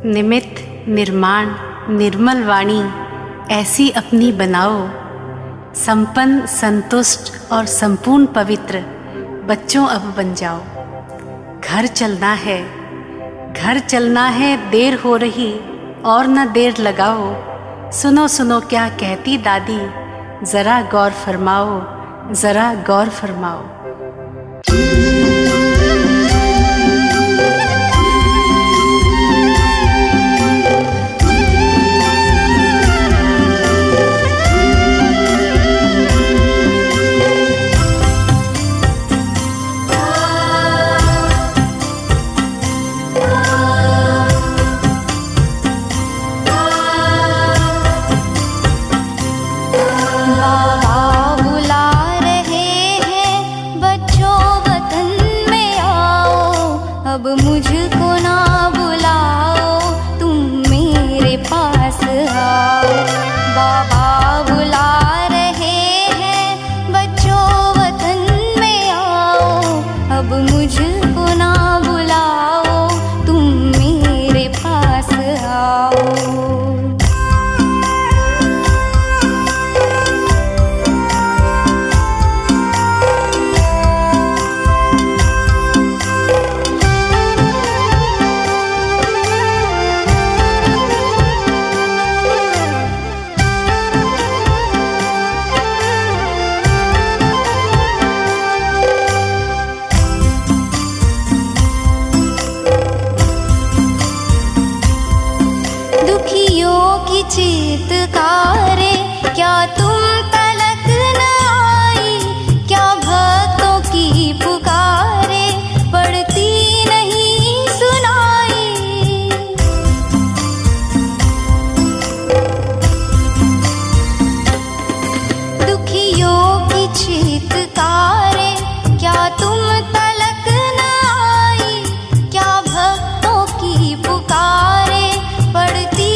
निमित्त निर्माण निर्मल वाणी ऐसी अपनी बनाओ, संपन्न संतुष्ट और संपूर्ण पवित्र बच्चों अब बन जाओ। घर चलना है देर हो रही और न देर लगाओ। सुनो सुनो क्या कहती दादी, ज़रा गौर फरमाओ, ज़रा गौर फरमाओ। अब मुझको ना बुलाओ, तुम मेरे पास आओ। बाबा बुला रहे हैं, बच्चों वतन में आओ। अब मुझको ना बुलाओ, तुम मेरे पास आओ। चीतकारे क्या तुम तलक न आई, क्या भक्तों की पुकारे पड़ती नहीं सुनाई। दुखियों की चीतकारे क्या तुम तलक न आई, क्या भक्तों की पुकारे पड़ती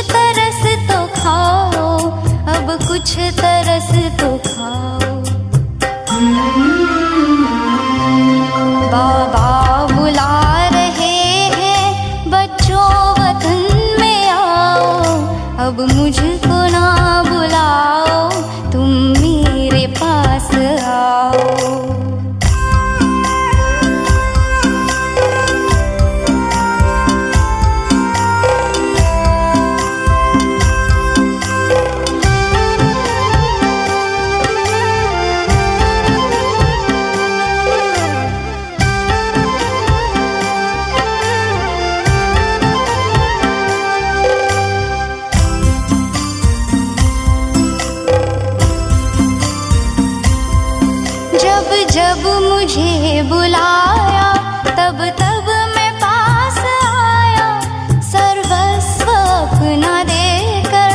तरस तो खाओ, अब कुछ तरस तो खाओ। बाबा बुला रहे हैं, बच्चों वतन में आओ। अब मुझको ना बुलाओ, तुम मेरे पास आओ। जब मुझे बुलाया, तब तब मैं पास आया। सर्वस्व अपना देकर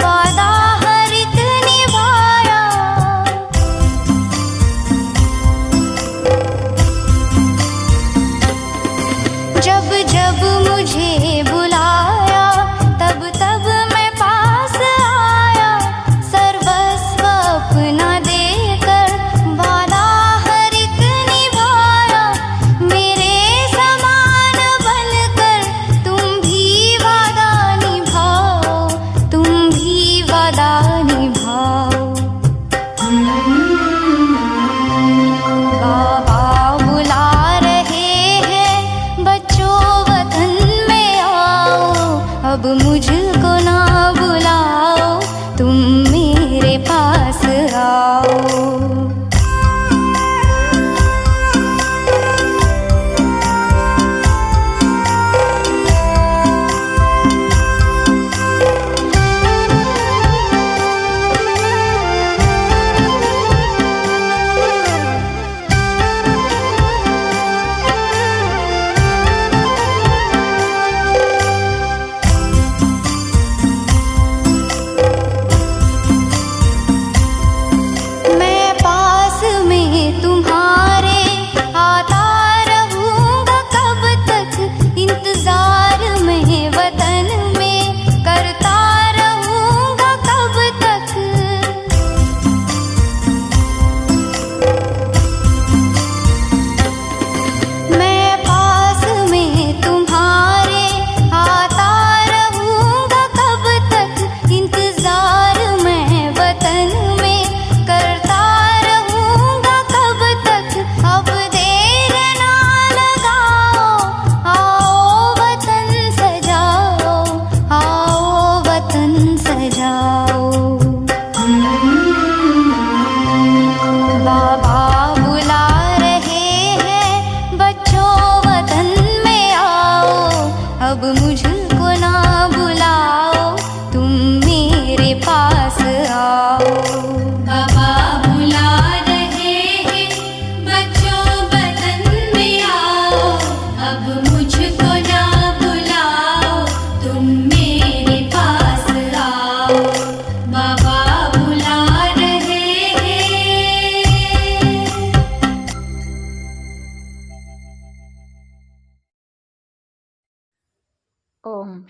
वादा हर एक निभाया। जब जब मुझे बुलाया, तब तब मैं पास आया। सर्वस्व अपना देकर वादा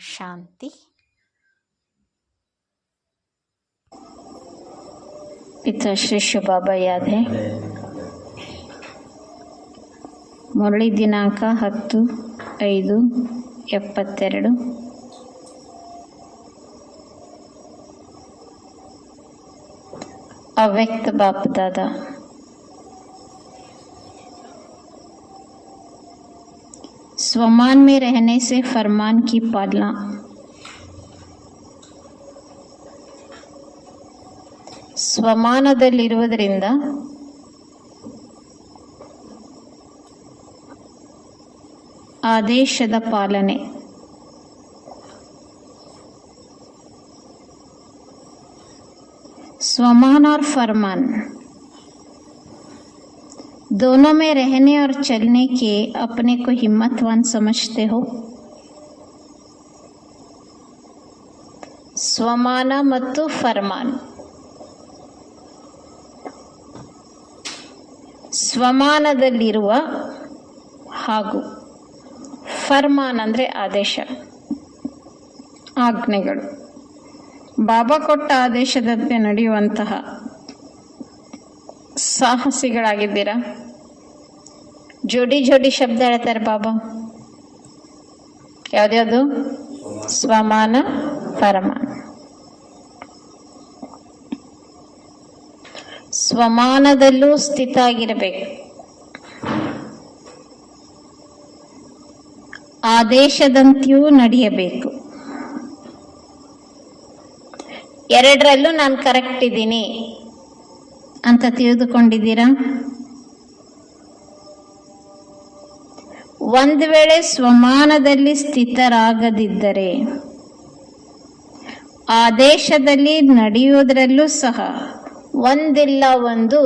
शांति। पिताश्री शिव बाबा याद है। मुरली दिनांक 10/5/72। अव्यक्त बाप दादा। स्वमान में रहने से फरमान की पालना। ಸ್ವಮಾನದಲ್ಲಿರುವುದರಿಂದ ಆದೇಶದ ಪಾಲನೆ। स्वमान और फरमान दोनों में रहने और चलने के अपने को हिम्मतवान समझते हो। ಸ್ವಮಾನ ಮತ್ತು ಫರ್ಮಾನ್। ಸ್ವಮಾನದಲ್ಲಿರುವ ಹಾಗೂ ಫರ್ಮಾನ್ ಅಂದರೆ ಆದೇಶ, ಆಜ್ಞೆಗಳು, ಬಾಬಾ ಕೊಟ್ಟ ಆದೇಶದಂತೆ ನಡೆಯುವಂತಹ ಸಾಹಸಿಗಳಾಗಿದ್ದೀರಾ? ಜೋಡಿ ಜೋಡಿ ಶಬ್ದ ಹೇಳ್ತಾರೆ ಬಾಬಾ. ಯಾವ್ದ್ಯಾವುದು? ಸ್ವಮಾನ, ಫರಮಾನ. ಸ್ವಮಾನದಲ್ಲೂ ಸ್ಥಿತ ಆಗಿರಬೇಕು, ಆದೇಶದಂತೆಯೂ ನಡೆಯಬೇಕು. ಎರಡರಲ್ಲೂ ನಾನು ಕರೆಕ್ಟ್ ಇದ್ದೀನಿ ಅಂತ ತಿಳಿದುಕೊಂಡಿದ್ದೀರಾ? ಒಂದು ವೇಳೆ ಸ್ವಮಾನದಲ್ಲಿ ಸ್ಥಿತರಾಗದಿದ್ದರೆ ಆದೇಶದಲ್ಲಿ ನಡೆಯುವುದರಲ್ಲೂ ಸಹ ಒಂದಿಲ್ಲ ಒಂದು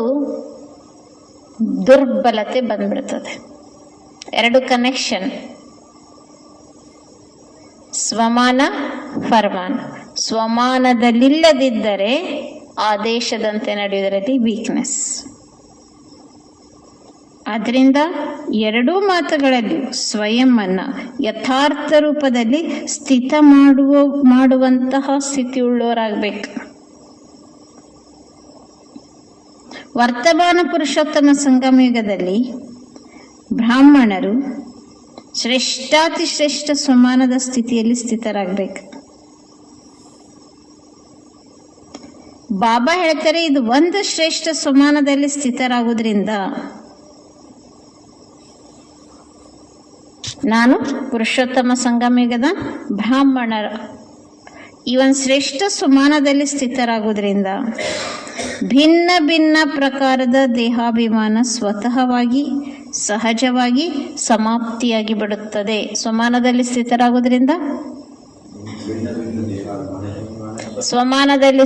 ದುರ್ಬಲತೆ ಬಂದ್ಬಿಡ್ತದೆ. ಎರಡು ಕನೆಕ್ಷನ್, ಸ್ವಮಾನ ಫರ್ಮಾನ. ಸ್ವಮಾನದಲ್ಲಿಲ್ಲದಿದ್ದರೆ ಆದೇಶದಂತೆ ನಡೆಯುವುದರಲ್ಲಿ ವೀಕ್ನೆಸ್. ಆದ್ದರಿಂದ ಎರಡೂ ಮಾತುಗಳಲ್ಲಿ ಸ್ವಯಂ ಅನ್ನ ಯಥಾರ್ಥ ರೂಪದಲ್ಲಿ ಸ್ಥಿತ ಮಾಡುವಂತಹ ಸ್ಥಿತಿಯುಳ್ಳವರಾಗಬೇಕು. ವರ್ತಮಾನ ಪುರುಷೋತ್ತಮ ಸಂಗಮ ಯುಗದಲ್ಲಿ ಬ್ರಾಹ್ಮಣರು ಶ್ರೇಷ್ಠಾತಿ ಶ್ರೇಷ್ಠ ಸ್ವಮಾನದ ಸ್ಥಿತಿಯಲ್ಲಿ ಸ್ಥಿತರಾಗಬೇಕು. ಬಾಬಾ ಹೇಳ್ತಾರೆ, ಇದು ಒಂದು ಶ್ರೇಷ್ಠ ಸ್ವಮಾನದಲ್ಲಿ ಸ್ಥಿತರಾಗುವುದರಿಂದ ನಾನು ಪುರುಷೋತ್ತಮ ಸಂಗಮ ಯುಗದ ಬ್ರಾಹ್ಮಣರ ಈ ಒಂದು ಶ್ರೇಷ್ಠ ಸ್ವಮಾನದಲ್ಲಿ ಸ್ಥಿತರಾಗುವುದರಿಂದ ಭಿನ್ನ ಭಿನ್ನ ಪ್ರಕಾರದ ದೇಹಾಭಿಮಾನ ಸ್ವತಃವಾಗಿ ಸಹಜವಾಗಿ ಸಮಾಪ್ತಿಯಾಗಿ ಬಿಡುತ್ತದೆ. ಸ್ವಮಾನದಲ್ಲಿ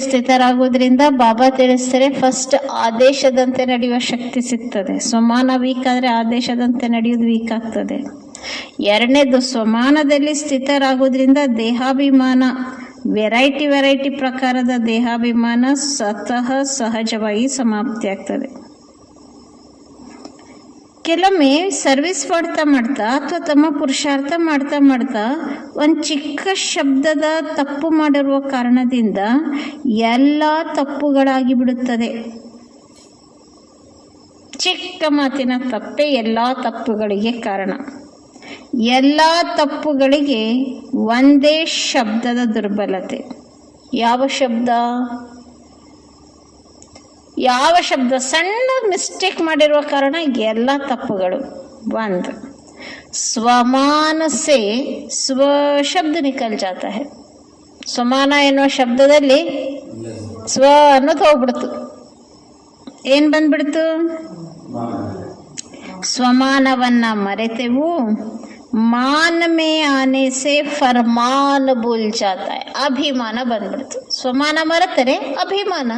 ಸ್ಥಿತರಾಗುವುದರಿಂದ ಬಾಬಾ ತಿಳಿಸ್ತಾರೆ, ಫಸ್ಟ್ ಆದೇಶದಂತೆ ನಡೆಯುವ ಶಕ್ತಿ ಸಿಗ್ತದೆ. ಸ್ವಮಾನ ವೀಕ್ ಆದರೆ ಆದೇಶದಂತೆ ನಡೆಯುವುದು ವೀಕ್ ಆಗ್ತದೆ. ಎರಡನೇದು, ಸ್ವಮಾನದಲ್ಲಿ ಸ್ಥಿತರಾಗುವುದರಿಂದ ದೇಹಾಭಿಮಾನ ವೆರೈಟಿ ಪ್ರಕಾರದ ದೇಹಾಭಿಮಾನ ಸ್ವತಃ ಸಹಜವಾಗಿ ಸಮಾಪ್ತಿ ಆಗ್ತದೆ. ಕೆಲವೊಮ್ಮೆ ಸರ್ವಿಸ್ ಮಾಡ್ತಾ ಅಥವಾ ತಮ್ಮ ಪುರುಷಾರ್ಥ ಮಾಡ್ತಾ ಒಂದು ಚಿಕ್ಕ ಶಬ್ದದ ತಪ್ಪು ಮಾಡಿರುವ ಕಾರಣದಿಂದ ಎಲ್ಲ ತಪ್ಪುಗಳಾಗಿ ಬಿಡುತ್ತದೆ. ಚಿಕ್ಕ ಮಾತಿನ ತಪ್ಪೇ ಎಲ್ಲ ತಪ್ಪುಗಳಿಗೆ ಕಾರಣ. ಎಲ್ಲ ತಪ್ಪುಗಳಿಗೆ ಒಂದೇ ಶಬ್ದದ ದುರ್ಬಲತೆ. ಯಾವ ಶಬ್ದ ಸಣ್ಣ ಮಿಸ್ಟೇಕ್ ಮಾಡಿರುವ ಕಾರಣ ಎಲ್ಲ ತಪ್ಪುಗಳು. ಒಂದು, ಸ್ವಮಾನ ಸೇ ಸ್ವಶಬ್ದ ನಿಕಲ್ ಜಾತ ಹೈ. ಸ್ವಮಾನ ಎನ್ನುವ ಶಬ್ದದಲ್ಲಿ ಸ್ವ ಅನ್ನೋದು ಹೋಗ್ಬಿಡ್ತು. ಏನ್ ಬಂದ್ಬಿಡ್ತು? ಸ್ವಮಾನವನ್ನ ಮರೆತೆವು. ಮಾನ್ ಮೇ ಆನೆ ಸೇ ಫರ್ಮಾನ್ ಭೂಲ್ ಜಾತ ಹೈ. ಅಭಿಮಾನ ಬಂದ್ಬಿಡ್ತು. ಸ್ವಮಾನ ಮರೆತರೆ ಅಭಿಮಾನ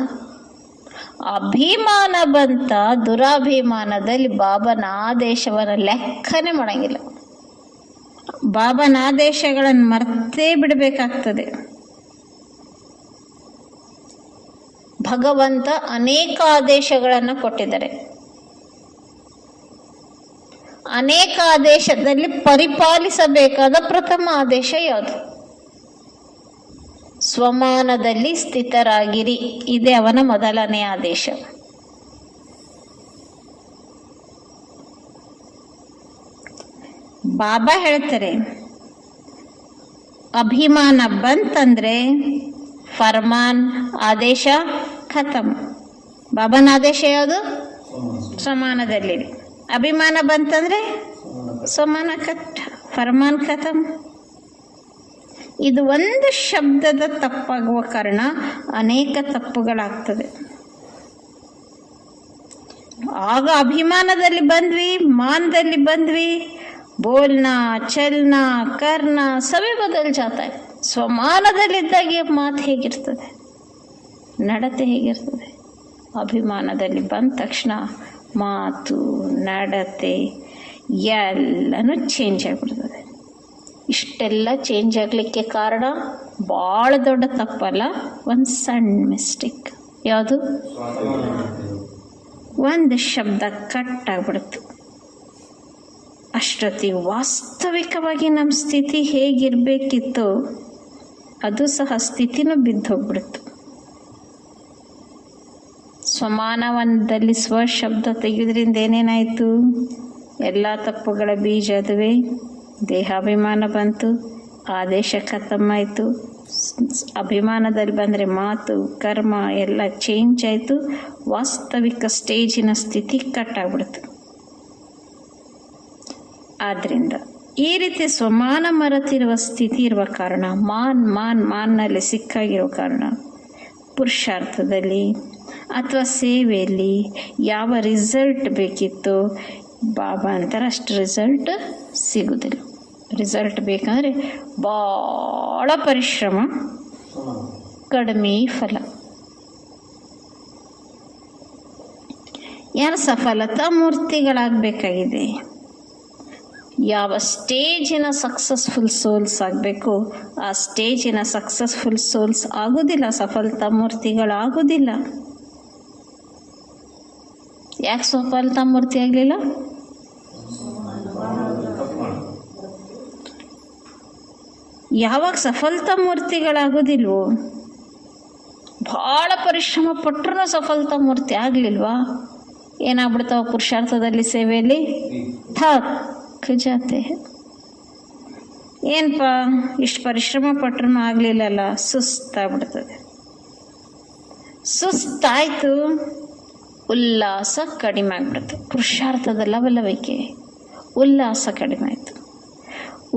ಬಂತ. ದುರಾಭಿಮಾನದಲ್ಲಿ ಬಾಬನ ಆದೇಶವನ್ನು ಲೆಕ್ಕನೆ ಮಾಡಂಗಿಲ್ಲ. ಬಾಬನ ಆದೇಶಗಳನ್ನು ಮರ್ತೇ ಬಿಡಬೇಕಾಗ್ತದೆ. ಭಗವಂತ ಅನೇಕ ಆದೇಶಗಳನ್ನು ಕೊಟ್ಟಿದ್ದಾರೆ. ಅನೇಕ ಆದೇಶದಲ್ಲಿ ಪರಿಪಾಲಿಸಬೇಕಾದ ಪ್ರಥಮ ಆದೇಶ ಯಾವುದು? ಸ್ವಮಾನದಲ್ಲಿ ಸ್ಥಿತರಾಗಿರಿ, ಇದೇ ಅವನ ಮೊದಲನೇ ಆದೇಶ. ಬಾಬಾ ಹೇಳ್ತಾರೆ, ಅಭಿಮಾನ ಬಂತಂದ್ರೆ ಫರ್ಮಾನ್ ಆದೇಶ ಖತಮ್. ಬಾಬಾನ ಆದೇಶ ಯಾವುದು? ಸಮಾನದಲ್ಲಿರಿ. ಅಭಿಮಾನ ಬಂತಂದ್ರೆ ಸಮಾನ ಫರ್ಮಾನ್ ಖತಮ್. ಇದು ಒಂದು ಶಬ್ದದ ತಪ್ಪಾಗುವ ಕಾರಣ ಅನೇಕ ತಪ್ಪುಗಳಾಗ್ತದೆ. ಆಗ ಅಭಿಮಾನದಲ್ಲಿ ಬಂದ್ವಿ, ಮಾನದಲ್ಲಿ ಬಂದ್ವಿ, ಬೋಲ್ನಾ ಚಲ್ನಾ ಕರ್ನಾ ಸಭೆ ಬದಲ್ ಜಾತ. ಸ್ವಮಾನದಲ್ಲಿದ್ದಾಗೆ ಮಾತು ಹೇಗಿರ್ತದೆ, ನಡತೆ ಹೇಗಿರ್ತದೆ? ಅಭಿಮಾನದಲ್ಲಿ ಬಂದ ತಕ್ಷಣ ಮಾತು ನಡತೆ ಎಲ್ಲನೂ ಚೇಂಜ್ ಆಗಿಬಿಡ್ತದೆ. ಇಷ್ಟೆಲ್ಲ ಚೇಂಜ್ ಆಗಲಿಕ್ಕೆ ಕಾರಣ ಭಾಳ ದೊಡ್ಡ ತಪ್ಪಲ್ಲ, ಒಂದು ಸಣ್ಣ ಮಿಸ್ಟೇಕ್. ಯಾವುದು? ಒಂದು ಶಬ್ದ ಕಟ್ ಆಗ್ಬಿಡ್ತು. ಅಷ್ಟೊತ್ತಿಗೆ ವಾಸ್ತವಿಕವಾಗಿ ನಮ್ಮ ಸ್ಥಿತಿ ಹೇಗಿರಬೇಕಿತ್ತು ಅದು ಸಹ ಸ್ಥಿತಿನೂ ಬಿದ್ದು ಹೋಗ್ಬಿಡ್ತು. ಸ್ವಮಾನವನದಲ್ಲಿ ಸ್ವಶಬ್ದ ತೆಗೆಯೋದ್ರಿಂದ ಏನೇನಾಯಿತು? ಎಲ್ಲ ತಪ್ಪುಗಳ ಬೀಜ ಅದುವೇ. ದೇಹಾಭಿಮಾನ ಬಂತು, ಆದೇಶ ಖತಮಾಯಿತು. ಅಭಿಮಾನದಲ್ಲಿ ಬಂದರೆ ಮಾತು ಕರ್ಮ ಎಲ್ಲ ಚೇಂಜ್ ಆಯಿತು. ವಾಸ್ತವಿಕ ಸ್ಟೇಜಿನ ಸ್ಥಿತಿ ಕಟ್ಟಾಗ್ಬಿಡ್ತು. ಆದ್ದರಿಂದ ಈ ರೀತಿ ಸ್ವಮಾನ ಮರೆತಿರುವ ಸ್ಥಿತಿ ಇರುವ ಕಾರಣ, ಮಾನ್ನಲ್ಲಿ ಸಿಕ್ಕಾಗಿರೋ ಕಾರಣ, ಪುರುಷಾರ್ಥದಲ್ಲಿ ಅಥವಾ ಸೇವೆಯಲ್ಲಿ ಯಾವ ರಿಸಲ್ಟ್ ಬೇಕಿತ್ತು ಬಾಬಾ ಅಂತಾರೆ ಅಷ್ಟು ರಿಸಲ್ಟ್ ಸಿಗುವುದಿಲ್ಲ. ರಿಸಲ್ಟ್ ಬೇಕಂದರೆ ಭಾಳ ಪರಿಶ್ರಮ, ಕಡಿಮೆ ಫಲ. ಯಾರು ಸಫಲತಾ ಮೂರ್ತಿಗಳಾಗಬೇಕಾಗಿದೆ, ಯಾವ ಸ್ಟೇಜಿನ ಸಕ್ಸಸ್ಫುಲ್ ಸೋಲ್ಸ್ ಆಗಬೇಕು ಆ ಸ್ಟೇಜಿನ ಸಕ್ಸಸ್ಫುಲ್ ಸೋಲ್ಸ್ ಆಗೋದಿಲ್ಲ, ಸಫಲತಾ ಮೂರ್ತಿಗಳಾಗೋದಿಲ್ಲ. ಯಾಕೆ ಸಫಲತಾ ಮೂರ್ತಿ ಆಗಲಿಲ್ಲ? ಯಾವಾಗ ಸಫಲತಾ ಮೂರ್ತಿಗಳಾಗೋದಿಲ್ವೋ, ಭಾಳ ಪರಿಶ್ರಮ ಪಟ್ಟರೂ ಸಫಲತಾ ಮೂರ್ತಿ ಆಗಲಿಲ್ವಾ, ಏನಾಗ್ಬಿಡ್ತಾವ? ಪುರುಷಾರ್ಥದಲ್ಲಿ ಸೇವೆಯಲ್ಲಿ ಥಕ್ ಜಾತೆ. ಏನಪ್ಪ ಇಷ್ಟು ಪರಿಶ್ರಮ ಪಟ್ಟರೂ ಆಗಲಿಲ್ಲಲ್ಲ, ಸುಸ್ತಾಗ್ಬಿಡ್ತದೆ. ಸುಸ್ತಾಯಿತು, ಉಲ್ಲಾಸ ಕಡಿಮೆ ಆಗ್ಬಿಡುತ್ತೆ. ಪುರುಷಾರ್ಥದ ಲವಲವಿಕೆ, ಉಲ್ಲಾಸ ಕಡಿಮೆ ಆಯಿತು.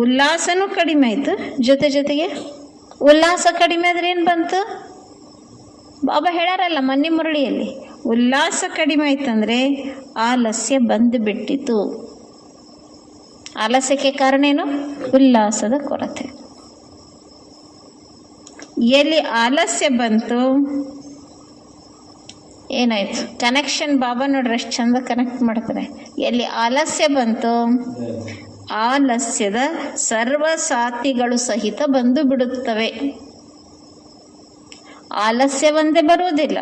ಉಲ್ಲಾಸನೂ ಕಡಿಮೆ ಆಯಿತು, ಜೊತೆಗೆ ಉಲ್ಲಾಸ ಕಡಿಮೆ ಆದರೆ ಏನು ಬಂತು? ಬಾಬಾ ಹೇಳಾರಲ್ಲ ಮನ್ನಿ ಮುರಳಿಯಲ್ಲಿ, ಉಲ್ಲಾಸ ಕಡಿಮೆ ಆಯ್ತಂದರೆ ಆಲಸ್ಯ ಬಂದು ಬಿಟ್ಟಿತು. ಆಲಸ್ಯಕ್ಕೆ ಕಾರಣ ಏನು? ಉಲ್ಲಾಸದ ಕೊರತೆ. ಎಲ್ಲಿ ಆಲಸ್ಯ ಬಂತು ಏನಾಯ್ತು? ಕನೆಕ್ಷನ್ ಬಾಬಾ ನೋಡ್ರಿ ಎಷ್ಟು ಚಂದ ಕನೆಕ್ಟ್ ಮಾಡ್ತಾರೆ. ಎಲ್ಲಿ ಆಲಸ್ಯ ಬಂತು ಆಲಸ್ಯದ ಸರ್ವ ಸಾಥಿಗಳು ಸಹಿತ ಬಂದು ಬಿಡುತ್ತವೆ. ಆಲಸ್ಯ ಒಂದೇ ಬರುವುದಿಲ್ಲ.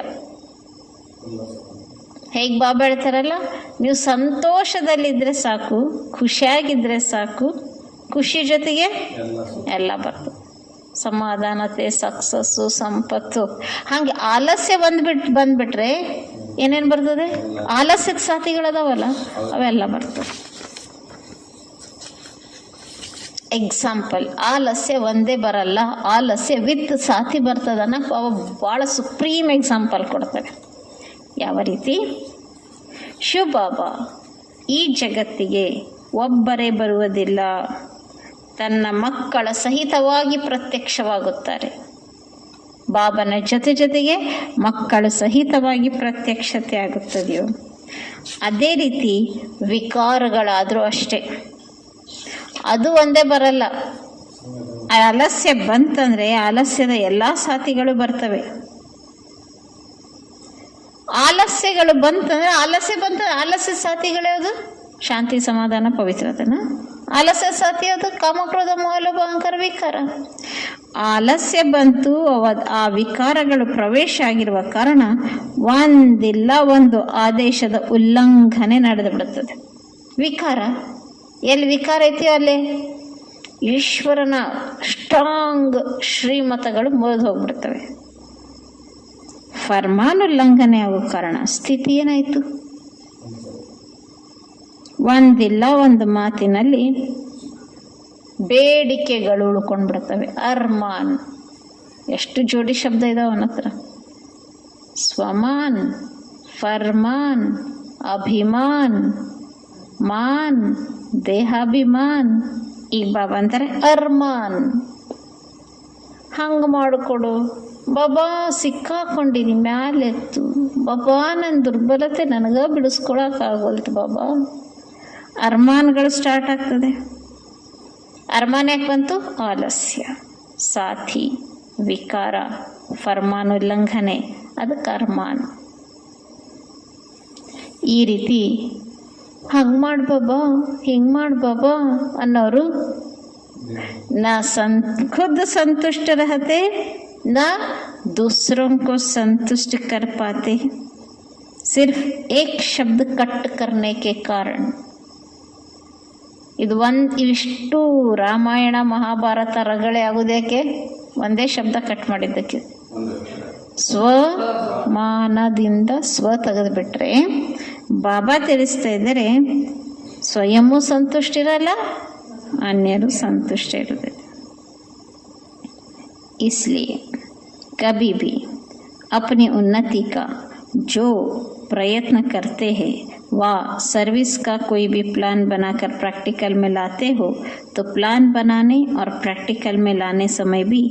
ಹೇಗೆ ಬಾಬಾ ಹೇಳ್ತಾರಲ್ಲ, ನೀವು ಸಂತೋಷದಲ್ಲಿದ್ದರೆ ಸಾಕು, ಖುಷಿಯಾಗಿದ್ದರೆ ಸಾಕು, ಖುಷಿ ಜೊತೆಗೆ ಎಲ್ಲ ಬರ್ತದೆ. ಸಮಾಧಾನತೆ, ಸಕ್ಸಸ್ಸು, ಸಂಪತ್ತು. ಹಾಗೆ ಆಲಸ್ಯ ಬಂದ್ಬಿಟ್ರೆ ಏನೇನು ಬರ್ತದೆ? ಆಲಸ್ಯದ ಸಾಥಿಗಳದಾವಲ್ಲ ಅವೆಲ್ಲ ಬರ್ತದೆ. ಎಕ್ಸಾಂಪಲ್, ಆಲಸ್ಯ ಒಂದೇ ಬರಲ್ಲ, ಆಲಸ್ಯ ವಿತ್ ಸಾಥಿ ಬರ್ತದೆ ಅನ್ನೋಕೆ ಭಾಳ ಸುಪ್ರೀಮ್ ಎಕ್ಸಾಂಪಲ್ ಕೊಡ್ತಾರೆ. ಯಾವ ರೀತಿ? ಶಿವಬಾಬಾ ಈ ಜಗತ್ತಿಗೆ ಒಬ್ಬರೇ ಬರುವುದಿಲ್ಲ, ತನ್ನ ಮಕ್ಕಳ ಸಹಿತವಾಗಿ ಪ್ರತ್ಯಕ್ಷವಾಗುತ್ತಾರೆ. ಬಾಬನ ಜೊತೆಗೆ ಮಕ್ಕಳು ಸಹಿತವಾಗಿ ಪ್ರತ್ಯಕ್ಷತೆ ಆಗುತ್ತದೆಯೋ ಅದೇ ರೀತಿ ವಿಕಾರಗಳಾದರೂ ಅಷ್ಟೇ, ಅದು ಒಂದೇ ಬರಲ್ಲ. ಆಲಸ್ಯ ಬಂತಂದರೆ ಆಲಸ್ಯದ ಎಲ್ಲ ಸಾಥಿಗಳು ಬರ್ತವೆ. ಆಲಸ್ಯಗಳು ಬಂತಂದರೆ ಆಲಸ್ಯ ಸಾಥಿಗಳು ಯಾವುದು? ಶಾಂತಿ, ಸಮಾಧಾನ, ಪವಿತ್ರತೆನ. ಆಲಸ್ಯ ಸಾಥಿ ಯಾವುದು? ಕಾಮಕ್ರೋಧ, ಮೋಹಲೋಭ, ಅಹಂಕಾರ, ವಿಕಾರ. ಆಲಸ್ಯ ಬಂತು, ಆ ವಿಕಾರಗಳು ಪ್ರವೇಶ ಆಗಿರುವ ಕಾರಣ ಒಂದಿಲ್ಲ ಒಂದು ಆದೇಶದ ಉಲ್ಲಂಘನೆ ನಡೆದು ಬಿಡುತ್ತದೆ. ವಿಕಾರ ಎಲ್ಲಿ ವಿಕಾರ ಐತಿ ಅಲ್ಲೇ ಈಶ್ವರನ ಸ್ಟ್ರಾಂಗ್ ಶ್ರೀಮತಗಳು ಮುರಿದು ಹೋಗ್ಬಿಡ್ತವೆ. ಫರ್ಮಾನ್ ಉಲ್ಲಂಘನೆ ಆಗೋ ಕಾರಣ ಸ್ಥಿತಿ ಏನಾಯಿತು? ಒಂದಿಲ್ಲ ಒಂದು ಮಾತಿನಲ್ಲಿ ಬೇಡಿಕೆಗಳು ಉಳ್ಕೊಂಡ್ಬಿಡ್ತವೆ. ಅರ್ಮಾನ್, ಎಷ್ಟು ಜೋಡಿ ಶಬ್ದ ಇದಾವ ಅವನ ಹತ್ರ. ಸ್ವಮಾನ್, ಫರ್ಮಾನ್, ಅಭಿಮಾನ್, ಮಾನ್, ದೇಹಾಭಿಮಾನ್. ಈಗ ಬಾಬಾ ಅಂತಾರೆ ಅರ್ಮಾನ್. ಹಂಗೆ ಮಾಡಿಕೊಡು ಬಾಬಾ, ಸಿಕ್ಕಾಕೊಂಡಿನಿ ಮ್ಯಾಲೆತ್ತು ಬಾಬಾ, ನನ್ನ ದುರ್ಬಲತೆ ನನಗೆ ಬಿಡಿಸ್ಕೊಳಕ್ಕಾಗೋಲ್ತು ಬಾಬಾ. ಅರ್ಮಾನ್ಗಳು ಸ್ಟಾರ್ಟ್ ಆಗ್ತದೆ. ಅರ್ಮಾನ್ ಯಾಕೆ ಬಂತು? ಆಲಸ್ಯ, ಸಾಥಿ, ವಿಕಾರ, ಫರ್ಮಾನ್ ಉಲ್ಲಂಘನೆ, ಅದಕ್ಕೆ ಅರ್ಮಾನ್. ಈ ರೀತಿ ಹಂಗೆ ಮಾಡಿ ಬಾಬಾ, ಹಿಂಗೆ ಮಾಡಿ ಬಾಬಾ ಅನ್ನೋರು ನಾ खुद संतुष्ट रहते ना दूसरों को संतुष्ट कर पाते, सिर्फ एक शब्द कट करने के कारण. ಇವಿಷ್ಟು ರಾಮಾಯಣ ಮಹಾಭಾರತ ರಗಳೆ ಆಗೋದೇಕೆ? ಒಂದೇ ಶಬ್ದ ಕಟ್ ಮಾಡಿದ್ದಕ್ಕೆ. ಸ್ವಮಾನದಿಂದ ಸ್ವ ತೆಗೆದುಬಿಟ್ರೆ ಬಾಬಾ ತಿಳಿಸ್ತಾ ಇದ್ದಾರೆ, ಸ್ವಯಂವೂ ಸಂತುಷ್ಟಿರಲ್ಲ, अन्यರು संतुष्ट इरुವುದಿಲ್ಲ. इसलिए कभी भी अपनी उन्नति का जो प्रयत्न करते हैं वह सर्विस का कोई भी प्लान बनाकर प्रैक्टिकल में लाते हो तो प्लान बनाने और प्रैक्टिकल में लाने समय भी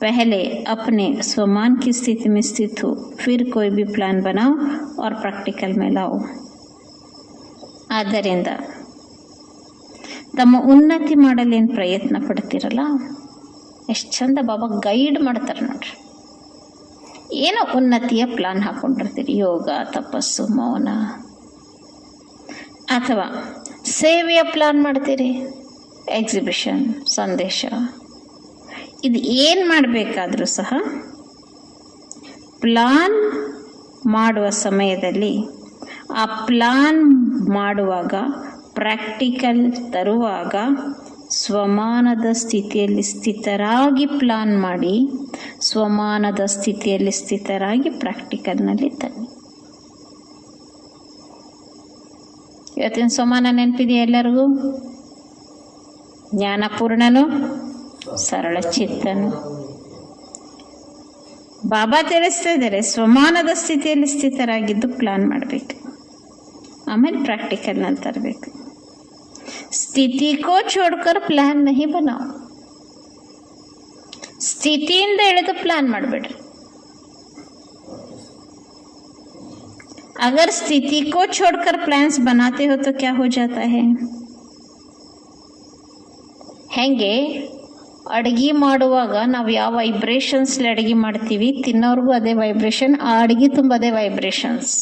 पहले अपने स्वमान की स्थिति में स्थित हो, फिर कोई भी प्लान बनाओ और प्रैक्टिकल में लाओ. ಆದ್ದರಿಂದ ತಮ್ಮ ಉನ್ನತಿ ಮಾಡಲೇನು ಪ್ರಯತ್ನ ಪಡ್ತಿರಲ್ಲ, ಎಷ್ಟು ಚಂದ ಬಾಬಾ ಗೈಡ್ ಮಾಡ್ತಾರೆ ನೋಡ್ರಿ. ಏನೋ ಉನ್ನತಿಯ ಪ್ಲಾನ್ ಹಾಕೊಂಡಿರ್ತೀರಿ, ಯೋಗ, ತಪಸ್ಸು, ಮೌನ, ಅಥವಾ ಸೇವೆಯ ಪ್ಲಾನ್ ಮಾಡ್ತೀರಿ, ಎಕ್ಸಿಬಿಷನ್, ಸಂದೇಶ. ಇದು ಏನು ಮಾಡಬೇಕಾದ್ರೂ ಸಹ ಪ್ಲಾನ್ ಮಾಡುವ ಸಮಯದಲ್ಲಿ ಆ ಪ್ಲಾನ್ ಮಾಡುವಾಗ ಪ್ರಾಕ್ಟಿಕಲ್ ತರುವಾಗ ಸ್ವಮಾನದ ಸ್ಥಿತಿಯಲ್ಲಿ ಸ್ಥಿತರಾಗಿ ಪ್ಲಾನ್ ಮಾಡಿ, ಸ್ವಮಾನದ ಸ್ಥಿತಿಯಲ್ಲಿ ಸ್ಥಿತರಾಗಿ ಪ್ರಾಕ್ಟಿಕಲ್ನಲ್ಲಿ ತನ್ನಿ. ಇವತ್ತಿನ ಸ್ವಮಾನ ನೆನಪಿದೆಯಾ ಎಲ್ಲರಿಗೂ? ಜ್ಞಾನಪೂರ್ಣನು, ಸರಳ ಚಿತ್ತನು. ಬಾಬಾ ತಿಳಿಸ್ತಾ ಇದ್ದಾರೆ, ಸ್ವಮಾನದ ಸ್ಥಿತಿಯಲ್ಲಿ ಸ್ಥಿತರಾಗಿದ್ದು ಪ್ಲಾನ್ ಮಾಡಬೇಕು, ಆಮೇಲೆ ಪ್ರಾಕ್ಟಿಕಲ್ನಲ್ಲಿ ತರಬೇಕು. ಸ್ಥಿತಿ ಕೋ छोड़कर ಪ್ಲಾನ್ नहीं बनाओ. ಸ್ಥಿತಿಯಿಂದ ಎಳೆದು ಪ್ಲಾನ್ ಮಾಡಬೇಡ್ರಿ. अगर स्थिति को छोड़कर प्लान्स बनाते हो तो क्या हो जाता है? ಹೆಂಗೆ ಅಡುಗೆ ಮಾಡುವಾಗ ನಾವು ಯಾವ ವೈಬ್ರೇಷನ್ಸ್ಲಿ ಅಡುಗೆ ಮಾಡ್ತೀವಿ, ತಿನ್ನೋರ್ಗೂ ಅದೇ ವೈಬ್ರೇಷನ್, ಆ ಅಡುಗೆ ತುಂಬ ಅದೇ ವೈಬ್ರೇಷನ್ಸ್.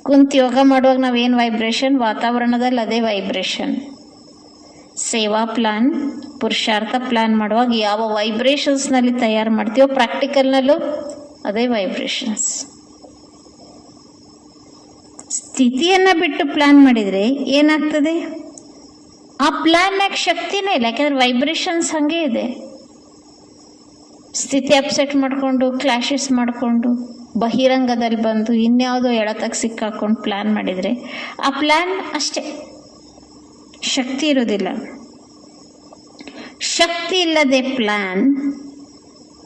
ಕುಂತು ಯೋಗ ಮಾಡುವಾಗ ನಾವೇನು ವೈಬ್ರೇಷನ್, ವಾತಾವರಣದಲ್ಲಿ ಅದೇ ವೈಬ್ರೇಷನ್. ಸೇವಾ ಪ್ಲಾನ್, ಪುರುಷಾರ್ಥ ಪ್ಲಾನ್ ಮಾಡುವಾಗ ಯಾವ ವೈಬ್ರೇಷನ್ಸ್ನಲ್ಲಿ ತಯಾರು ಮಾಡ್ತೀವೋ ಪ್ರಾಕ್ಟಿಕಲ್ನಲ್ಲೂ ಅದೇ ವೈಬ್ರೇಷನ್ಸ್. ಸ್ಥಿತಿಯನ್ನು ಬಿಟ್ಟು ಪ್ಲಾನ್ ಮಾಡಿದರೆ ಏನಾಗ್ತದೆ? ಆ ಪ್ಲಾನ್ನಾಗ ಶಕ್ತಿನೇ ಇಲ್ಲ, ಯಾಕೆಂದ್ರೆ ವೈಬ್ರೇಷನ್ಸ್ ಹಾಗೆ ಇದೆ. ಸ್ಥಿತಿ ಅಪ್ಸೆಟ್ ಮಾಡಿಕೊಂಡು, ಕ್ಲಾಶಸ್ ಮಾಡಿಕೊಂಡು, ಬಹಿರಂಗದಲ್ಲಿ ಬಂದು ಇನ್ಯಾವುದೋ ಎಳತಕ್ಕೆ ಸಿಕ್ಕಾಕೊಂಡು ಪ್ಲ್ಯಾನ್ ಮಾಡಿದರೆ ಆ ಪ್ಲ್ಯಾನ್ ಅಷ್ಟೇ, ಶಕ್ತಿ ಇರೋದಿಲ್ಲ. ಶಕ್ತಿ ಇಲ್ಲದೆ ಪ್ಲ್ಯಾನ್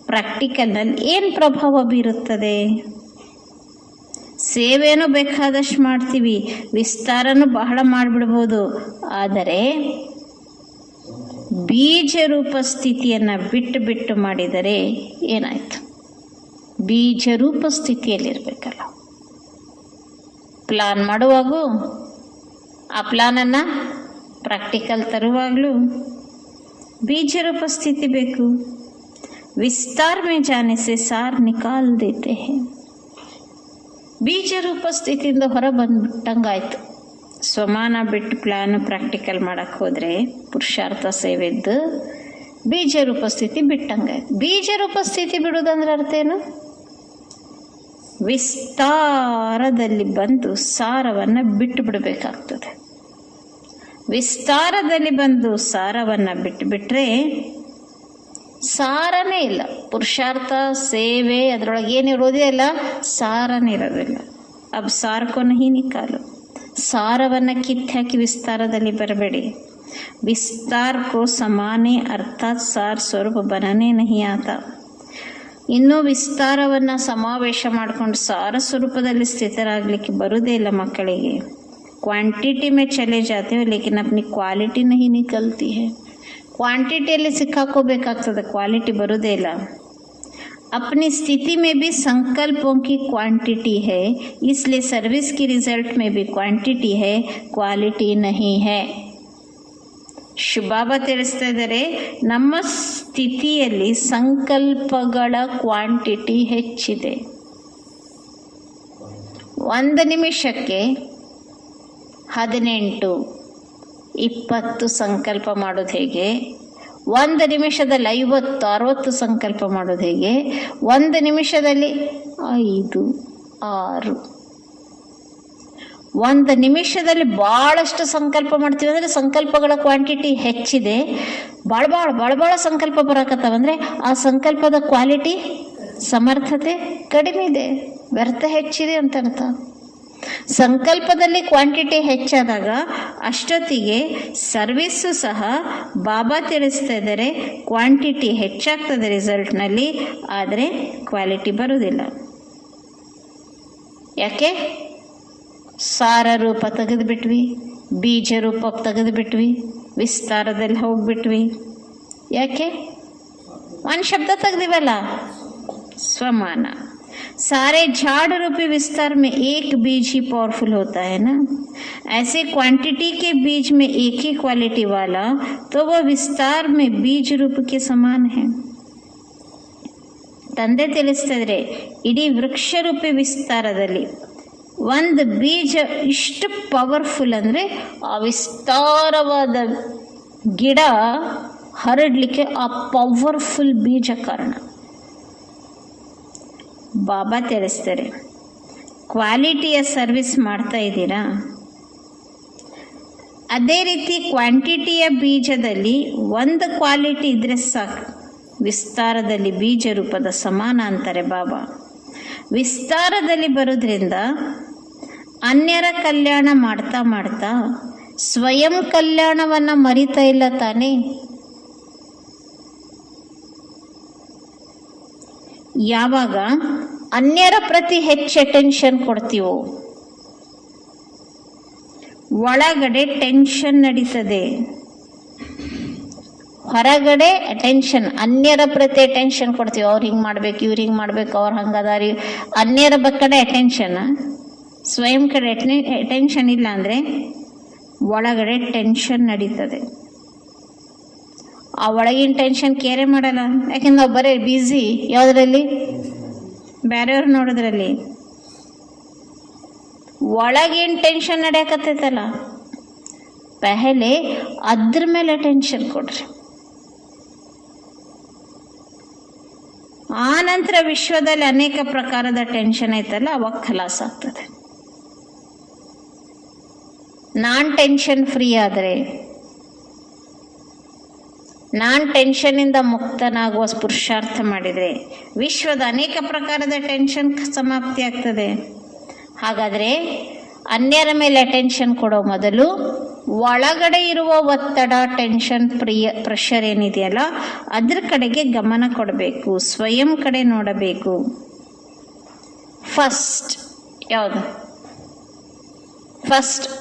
ಪ್ರಾಕ್ಟಿಕಲ್ನಲ್ಲಿ ಏನು ಪ್ರಭಾವ ಬೀರುತ್ತದೆ? ಸೇವೆನೂ ಬೇಕಾದಷ್ಟು ಮಾಡ್ತೀವಿ, ವಿಸ್ತಾರನೂ ಬಹಳ ಮಾಡಿಬಿಡ್ಬೋದು, ಆದರೆ ಬೀಜ ರೂಪ ಸ್ಥಿತಿಯನ್ನು ಬಿಟ್ಟು ಬಿಟ್ಟು ಮಾಡಿದರೆ ಏನಾಯಿತು? ಬೀಜ ರೂಪ ಸ್ಥಿತಿಯಲ್ಲಿರಬೇಕಲ್ಲ. ಪ್ಲಾನ್ ಮಾಡುವಾಗೂ ಆ ಪ್ಲಾನನ್ನು ಪ್ರಾಕ್ಟಿಕಲ್ ತರುವಾಗಲೂ ಬೀಜ ರೂಪ ಸ್ಥಿತಿ ಬೇಕು. ವಿಸ್ತಾರ ಮೇ ಜಾನೆ ಸೆ ಸಾರ್ ನಿಕಾಲ್ ದೇತೆ ಹೈ. ಬೀಜ ರೂಪ ಸ್ಥಿತಿಯಿಂದ ಹೊರ ಬಂದ್ಬಿಟ್ಟಂಗಾಯ್ತು. ಸ್ವಮಾನ ಬಿಟ್ಟು ಪ್ಲಾನ್ ಪ್ರಾಕ್ಟಿಕಲ್ ಮಾಡಕ್ಕೆ ಹೋದರೆ ಪುರುಷಾರ್ಥ ಸೇವೆದ್ದು ಬೀಜ ರೂಪ ಸ್ಥಿತಿ ಬಿಟ್ಟಂಗಾಯ್ತು. ಬೀಜ ರೂಪ ಸ್ಥಿತಿ ಬಿಡೋದಂದ್ರೆ ಅರ್ಥ ಏನು? ವಿಸ್ತಾರದಲ್ಲಿ ಬಂದು ಸಾರವನ್ನು ಬಿಟ್ಟು ಬಿಡಬೇಕಾಗ್ತದೆ. ವಿಸ್ತಾರದಲ್ಲಿ ಬಂದು ಸಾರವನ್ನು ಬಿಟ್ಟುಬಿಟ್ರೆ ಸಾರನೇ ಇಲ್ಲ. ಪುರುಷಾರ್ಥ, ಸೇವೆ, ಅದರೊಳಗೆ ಏನಿರೋದೇ ಇಲ್ಲ, ಸಾರನೇ ಇರೋದಿಲ್ಲ. ಅಬ್ ಸಾರಕೋ ನಹಿ ನಿಕಾಲು. ಸಾರವನ್ನು ಕಿತ್ತಾಕಿ ವಿಸ್ತಾರದಲ್ಲಿ ಬರಬೇಡಿ. ವಿಸ್ತಾರ ಕೋ ಸಮಾನೆ ಅರ್ಥಾತ್ ಸಾರ ಸ್ವರೂಪ ಬನನೆ ನಹಿ ಆತ. ಇನ್ನೂ ವಿಸ್ತಾರವನ್ನು ಸಮಾವೇಶ ಮಾಡಿಕೊಂಡು ಸಾರ ಸ್ವರೂಪದಲ್ಲಿ ಸ್ಥಿತರಾಗಲಿಕ್ಕೆ ಬರುವುದೇ ಇಲ್ಲ ಮಕ್ಕಳಿಗೆ. ಕ್ವಾಂಟಿಟಿ ಮೇ ಚಲೆ ಜಾತೆ ಹೋ ಲೇಕಿನ್ ಅಪ್ನಿ ಕ್ವಾಲಿಟಿ ನಹಿ ನಿಕಲ್ತಿ ಹೈ. ಕ್ವಾಂಟಿಟಿಯಲ್ಲಿ ಸಿಕ್ಕಾಕೋಬೇಕಾಗ್ತದೆ, ಕ್ವಾಲಿಟಿ ಬರುವುದೇ ಇಲ್ಲ. अपनी स्थिति में भी संकल्पों की क्वांटिटी है, इसलिए सर्विस की रिजल्ट में भी क्वांटिटी है, क्वालिटी नहीं है. ಶುಭಾಬ ತಿಳಿಸ್ತಾ ಇದ್ದಾರೆ, ನಮ್ಮ ಸ್ಥಿತಿಯಲ್ಲಿ ಸಂಕಲ್ಪಗಳ ಕ್ವಾಂಟಿಟಿ ಹೆಚ್ಚಿದೆ. 1 ನಿಮಿಷಕ್ಕೆ 18, 20 ಸಂಕಲ್ಪ ಮಾಡೋದು ಹೇಗೆ? 1 ನಿಮಿಷದಲ್ಲಿ 50, 60 ಸಂಕಲ್ಪ ಮಾಡೋದು ಹೇಗೆ? 1 ನಿಮಿಷದಲ್ಲಿ 5, 6. 1 ನಿಮಿಷದಲ್ಲಿ ಭಾಳಷ್ಟು ಸಂಕಲ್ಪ ಮಾಡ್ತೀವಿ ಅಂದರೆ ಸಂಕಲ್ಪಗಳ ಕ್ವಾಂಟಿಟಿ ಹೆಚ್ಚಿದೆ. ಭಾಳ ಸಂಕಲ್ಪ ಬರಕತ್ತಾವಂದರೆ ಆ ಸಂಕಲ್ಪದ ಕ್ವಾಲಿಟಿ, ಸಮರ್ಥತೆ ಕಡಿಮೆ ಇದೆ, ವ್ಯರ್ಥ ಹೆಚ್ಚಿದೆ ಅಂತ ಅರ್ಥ. ಸಂಕಲ್ಪದಲ್ಲಿ ಕ್ವಾಂಟಿಟಿ ಹೆಚ್ಚಾದಾಗ ಅಷ್ಟೊತ್ತಿಗೆ ಸರ್ವಿಸ್ಸು ಸಹ ಬಾಬಾ ತಿಳಿಸ್ತಾ ಇದ್ದಾರೆ ಕ್ವಾಂಟಿಟಿ ಹೆಚ್ಚಾಗ್ತದೆ ರಿಸಲ್ಟ್ನಲ್ಲಿ, ಆದರೆ ಕ್ವಾಲಿಟಿ ಬರುವುದಿಲ್ಲ. ಯಾಕೆ? ಸಾರ ರೂಪ ತೆಗೆದುಬಿಟ್ವಿ, ಬೀಜ ರೂಪ ತೆಗೆದುಬಿಟ್ವಿ, ವಿಸ್ತಾರದಲ್ಲಿ ಹೋಗ್ಬಿಟ್ವಿ. ಯಾಕೆ? ಒಂದು ಶಬ್ದ ತೆಗೆದಿವಲ್ಲ, ಸ್ವಮಾನ. सारे झाड़ रूपी विस्तार में एक बीज ही पावरफुल होता है ना. ऐसे क्वांटिटी के बीज में एक ही क्वालिटी वाला तो वह विस्तार में बीज रूप के समान है. ತಂದೆ ತಿಳಿಸ್ತಾ ಇದ್ರೆ ಇಡೀ ವೃಕ್ಷ ರೂಪಿ ವಿಸ್ತಾರದಲ್ಲಿ ಒಂದು ಬೀಜ ಇಷ್ಟು ಪವರ್ಫುಲ್ ಅಂದರೆ ಆ ವಿಸ್ತಾರವಾದ ಗಿಡ ಹರಡಲಿಕ್ಕೆ ಆ ಪವರ್ಫುಲ್ ಬೀಜ ಕಾರಣ. ಬಾಬಾ ತಿಳಿಸ್ತಾರೆ, ಕ್ವಾಲಿಟಿಯ ಸರ್ವಿಸ್ ಮಾಡ್ತಾ ಇದ್ದೀರಾ? ಅದೇ ರೀತಿ ಕ್ವಾಂಟಿಟಿಯ ಬೀಜದಲ್ಲಿ ಒಂದು ಕ್ವಾಲಿಟಿ ಇದ್ದರೆ ಸಾಕು, ವಿಸ್ತಾರದಲ್ಲಿ ಬೀಜ ರೂಪದ ಸಮಾನ ಅಂತಾರೆ ಬಾಬಾ. ವಿಸ್ತಾರದಲ್ಲಿ ಬರೋದ್ರಿಂದ ಅನ್ಯರ ಕಲ್ಯಾಣ ಮಾಡ್ತಾ ಮಾಡ್ತಾ ಸ್ವಯಂ ಕಲ್ಯಾಣವನ್ನು ಮರಿತಾ ಇಲ್ಲ ತಾನೇ? ಯಾವಾಗ ಅನ್ಯರ ಪ್ರತಿ ಹೆಚ್ಚು ಅಟೆನ್ಷನ್ ಕೊಡ್ತೀವೋ ಒಳಗಡೆ ಟೆನ್ಷನ್ ನಡೀತದೆ, ಹೊರಗಡೆ ಅಟೆನ್ಷನ್. ಅನ್ಯರ ಪ್ರತಿ ಅಟೆನ್ಷನ್ ಕೊಡ್ತೀವಿ, ಅವ್ರು ಹಿಂಗೆ ಮಾಡ್ಬೇಕು, ಇವ್ರು ಹಿಂಗೆ ಮಾಡ್ಬೇಕು, ಅವ್ರು ಹಂಗದಾರಿ, ಅನ್ಯರ ಕಡೆ ಅಟೆನ್ಷನ್, ಸ್ವಯಂ ಕಡೆ ಅಟೆನ್ಷನ್ ಇಲ್ಲ ಅಂದರೆ ಒಳಗಡೆ ಟೆನ್ಷನ್ ನಡೀತದೆ. ಆ ಒಳಗಿನ ಟೆನ್ಷನ್ ಕೇರೆ ಮಾಡಲ್ಲ, ಯಾಕೆಂದ್ರೆ ನಾವು ಬರೀ ಬ್ಯುಸಿ ಯಾವುದರಲ್ಲಿ? ಬೇರೆಯವ್ರು ನೋಡೋದ್ರಲ್ಲಿ. ಒಳಗಿನ ಟೆನ್ಷನ್ ನಡೆಯಕತ್ತೈತಲ್ಲ, ಪೆಹಲೆ ಅದ್ರ ಮೇಲೆ ಟೆನ್ಷನ್ ಕೊಡ್ರಿ. ಆ ನಂತರ ವಿಶ್ವದಲ್ಲಿ ಅನೇಕ ಪ್ರಕಾರದ ಟೆನ್ಷನ್ ಐತಲ್ಲ, ಅವಾಗ ಖಲಾಸ ಆಗ್ತದೆ. ನಾನ್ ಟೆನ್ಷನ್ ಫ್ರೀ ಆದರೆ, ನಾನ್ ಟೆನ್ಷನ್ನಿಂದ ಮುಕ್ತನಾಗುವ ಪುರುಷಾರ್ಥ ಮಾಡಿದರೆ ವಿಶ್ವದ ಅನೇಕ ಪ್ರಕಾರದ ಟೆನ್ಷನ್ ಸಮಾಪ್ತಿ ಆಗ್ತದೆ. ಹಾಗಾದರೆ ಅನ್ಯರ ಮೇಲೆ ಅಟೆನ್ಷನ್ ಕೊಡೋ ಮೊದಲು ಒಳಗಡೆ ಇರುವ ಒತ್ತಡ, ಟೆನ್ಷನ್, ಪ್ರೆಷರ್ ಏನಿದೆಯಲ್ಲ ಅದ್ರ ಕಡೆಗೆ ಗಮನ ಕೊಡಬೇಕು, ಸ್ವಯಂ ಕಡೆ ನೋಡಬೇಕು.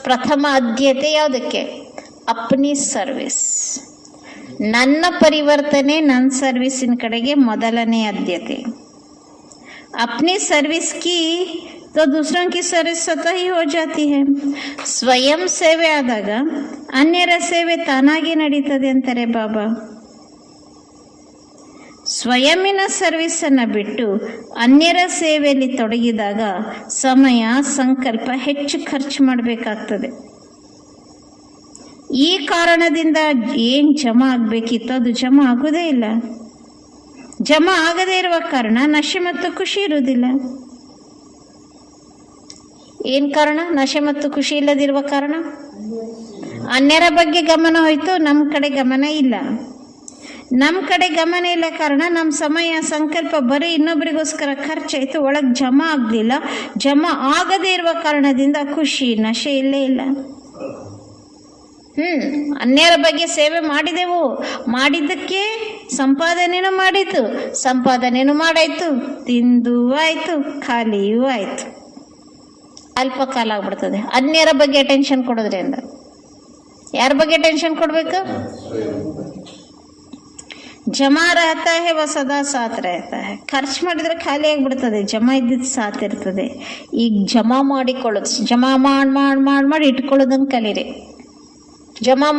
ಪ್ರಥಮ ಆದ್ಯತೆ ಯಾವುದಕ್ಕೆ? ಅಪ್ನಿ ಸರ್ವಿಸ್. ನನ್ನ ಪರಿವರ್ತನೆ, ನನ್ನ ಸರ್ವಿಸಿನ ಕಡೆಗೆ ಮೊದಲನೇ ಆದ್ಯತೆ. अपनी सर्विस की तो दूसरों की सर्विस स्वतः ही हो जाती है. ಸ್ವಯಂ ಸೇವೆ ಆದಾಗ ಅನ್ಯರ ಸೇವೆ ತಾನಾಗಿ ನಡೀತದೆ ಅಂತಾರೆ ಬಾಬಾ. ಸ್ವಯಂನ ಸರ್ವಿಸನ್ನು ಬಿಟ್ಟು ಅನ್ಯರ ಸೇವೆಯಲ್ಲಿ ತೊಡಗಿದಾಗ ಸಮಯ, ಸಂಕಲ್ಪ ಹೆಚ್ಚು ಖರ್ಚು ಮಾಡಬೇಕಾಗ್ತದೆ. ಈ ಕಾರಣದಿಂದ ಏನು ಜಮಾ ಆಗಬೇಕಿತ್ತು ಅದು ಜಮಾ ಆಗೋದೇ ಇಲ್ಲ. ಜಮಾ ಆಗದೇ ಇರುವ ಕಾರಣ ನಶೆ ಮತ್ತು ಖುಷಿ ಇರುವುದಿಲ್ಲ. ಏನು ಕಾರಣ? ನಶೆ ಮತ್ತು ಖುಷಿ ಇಲ್ಲದಿರುವ ಕಾರಣ ಅನ್ಯರ ಬಗ್ಗೆ ಗಮನ ಹೋಯ್ತು, ನಮ್ಮ ಕಡೆ ಗಮನ ಇಲ್ಲ. ನಮ್ಮ ಕಡೆ ಗಮನ ಇಲ್ಲ ಕಾರಣ ನಮ್ಮ ಸಮಯ ಸಂಕಲ್ಪ ಬರೀ ಇನ್ನೊಬ್ಬರಿಗೋಸ್ಕರ ಖರ್ಚಾಯಿತು, ಒಳಗೆ ಜಮಾ ಆಗಲಿಲ್ಲ. ಜಮಾ ಆಗದೇ ಇರುವ ಕಾರಣದಿಂದ ಖುಷಿ ನಶೆ ಇಲ್ಲೇ ಇಲ್ಲ. ಅನ್ಯರ ಬಗ್ಗೆ ಸೇವೆ ಮಾಡಿದೆವು, ಮಾಡಿದ್ದಕ್ಕೆ ಸಂಪಾದನೆನೂ ಮಾಡಿತು, ಸಂಪಾದನೆನೂ ಮಾಡಾಯ್ತು, ತಿಂದು ಆಯ್ತು, ಖಾಲಿಯೂ ಆಯ್ತು. ಅಲ್ಪ ಕಾಲ ಆಗ್ಬಿಡ್ತದೆ ಅನ್ಯರ ಬಗ್ಗೆ ಟೆನ್ಷನ್ ಕೊಡೋದ್ರಿಂದ. ಯಾರ ಬಗ್ಗೆ ಟೆನ್ಷನ್ ಕೊಡ್ಬೇಕು? ಜಮಾ ರಹತಾ ಹೇ ವ ಸದಾ ಸಾಥ್ ರಹತಾ ಹೇ. ಖರ್ಚು ಮಾಡಿದ್ರೆ ಖಾಲಿ ಆಗಿಬಿಡ್ತದೆ, ಜಮಾ ಇದ್ದಿದ್ದು ಸಾಥ್ ಇರ್ತದೆ. ಈಗ ಜಮಾ ಮಾಡಿಕೊಳ್ಳೋದು, ಜಮಾ ಮಾಡಿ ಇಟ್ಕೊಳ್ಳೋದನ್ನು ಕಲೀರಿ. ಜಮಾ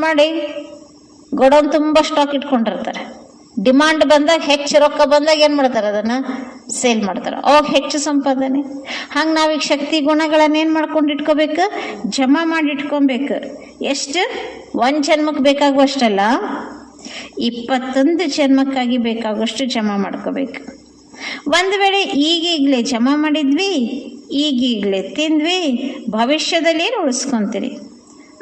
ಮಾಡಿ ಗೋಡೌನ್ ತುಂಬ ಸ್ಟಾಕ್ ಇಟ್ಕೊಂಡಿರ್ತಾರೆ. ಡಿಮಾಂಡ್ ಬಂದಾಗ, ಹೆಚ್ಚು ರೊಕ್ಕ ಬಂದಾಗ ಏನು ಮಾಡ್ತಾರೆ? ಅದನ್ನು ಸೇಲ್ ಮಾಡ್ತಾರೆ. ಅವಾಗ ಹೆಚ್ಚು ಸಂಪಾದನೆ. ಹಂಗೆ ನಾವೀಗ ಶಕ್ತಿ ಗುಣಗಳನ್ನು ಏನು ಮಾಡ್ಕೊಂಡು ಇಟ್ಕೋಬೇಕು? ಜಮಾ ಮಾಡಿ ಇಟ್ಕೊಬೇಕು. ಎಷ್ಟು? 1 ಜನ್ಮಕ್ಕೆ ಬೇಕಾಗುವಷ್ಟಲ್ಲ, 21 ಜನ್ಮಕ್ಕಾಗಿ ಬೇಕಾಗುವಷ್ಟು ಜಮಾ ಮಾಡ್ಕೋಬೇಕು. ಒಂದು ವೇಳೆ ಈಗೀಗಲೇ ಜಮಾ ಮಾಡಿದ್ವಿ, ಈಗೀಗಲೇ ತಿಂದ್ವಿ, ಭವಿಷ್ಯದಲ್ಲಿ ಏನು ಉಳಿಸ್ಕೊಂತೀರಿ?